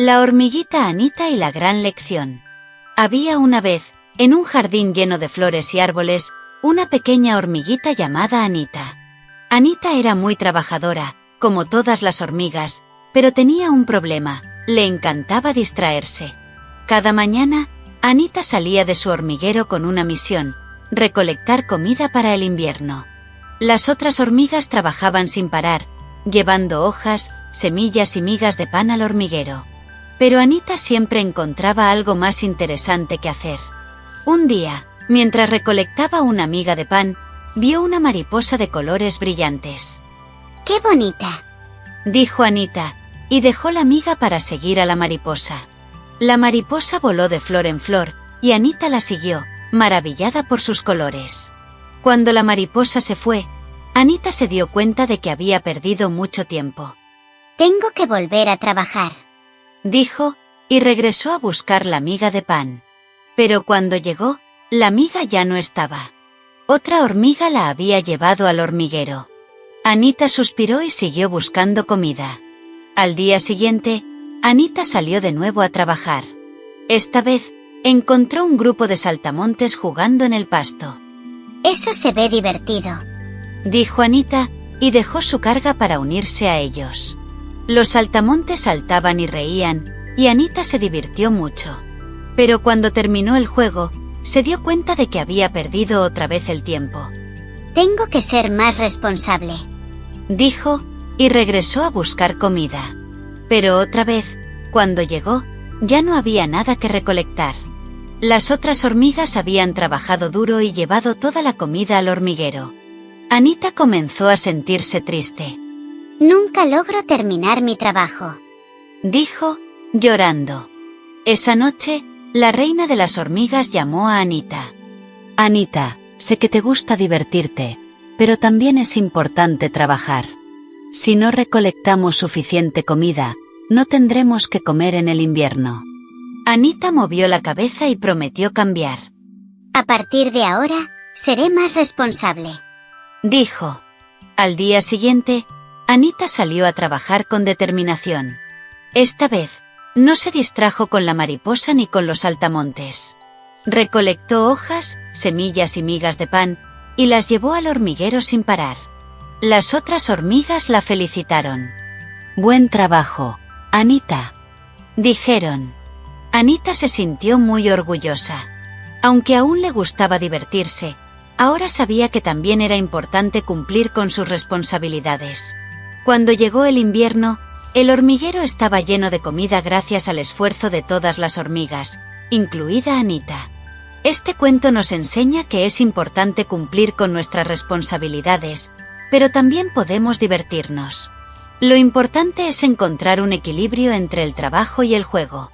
La hormiguita Anita y la gran lección. Había una vez, en un jardín lleno de flores y árboles, una pequeña hormiguita llamada Anita. Anita era muy trabajadora, como todas las hormigas, pero tenía un problema: le encantaba distraerse. Cada mañana, Anita salía de su hormiguero con una misión: recolectar comida para el invierno. Las otras hormigas trabajaban sin parar, llevando hojas, semillas y migas de pan al hormiguero. Pero Anita siempre encontraba algo más interesante que hacer. Un día, mientras recolectaba una miga de pan, vio una mariposa de colores brillantes. ¡Qué bonita!, dijo Anita, y dejó la miga para seguir a la mariposa. La mariposa voló de flor en flor, y Anita la siguió, maravillada por sus colores. Cuando la mariposa se fue, Anita se dio cuenta de que había perdido mucho tiempo. «Tengo que volver a trabajar», dijo, y regresó a buscar la miga de pan. Pero cuando llegó, la miga ya no estaba. Otra hormiga la había llevado al hormiguero. Anita suspiró y siguió buscando comida. Al día siguiente, Anita salió de nuevo a trabajar. Esta vez, encontró un grupo de saltamontes jugando en el pasto. «Eso se ve divertido», dijo Anita, y dejó su carga para unirse a ellos. Los saltamontes saltaban y reían, y Anita se divirtió mucho. Pero cuando terminó el juego, se dio cuenta de que había perdido otra vez el tiempo. «Tengo que ser más responsable», dijo, y regresó a buscar comida. Pero otra vez, cuando llegó, ya no había nada que recolectar. Las otras hormigas habían trabajado duro y llevado toda la comida al hormiguero. Anita comenzó a sentirse triste. «Nunca logro terminar mi trabajo», dijo, llorando. Esa noche, la reina de las hormigas llamó a Anita. «Anita, sé que te gusta divertirte, pero también es importante trabajar. Si no recolectamos suficiente comida, no tendremos que comer en el invierno». Anita movió la cabeza y prometió cambiar. «A partir de ahora, seré más responsable», dijo. Al día siguiente, Anita salió a trabajar con determinación. Esta vez, no se distrajo con la mariposa ni con los saltamontes. Recolectó hojas, semillas y migas de pan, y las llevó al hormiguero sin parar. Las otras hormigas la felicitaron. «Buen trabajo, Anita», dijeron. Anita se sintió muy orgullosa. Aunque aún le gustaba divertirse, ahora sabía que también era importante cumplir con sus responsabilidades. Cuando llegó el invierno, el hormiguero estaba lleno de comida gracias al esfuerzo de todas las hormigas, incluida Anita. Este cuento nos enseña que es importante cumplir con nuestras responsabilidades, pero también podemos divertirnos. Lo importante es encontrar un equilibrio entre el trabajo y el juego.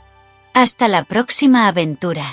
Hasta la próxima aventura.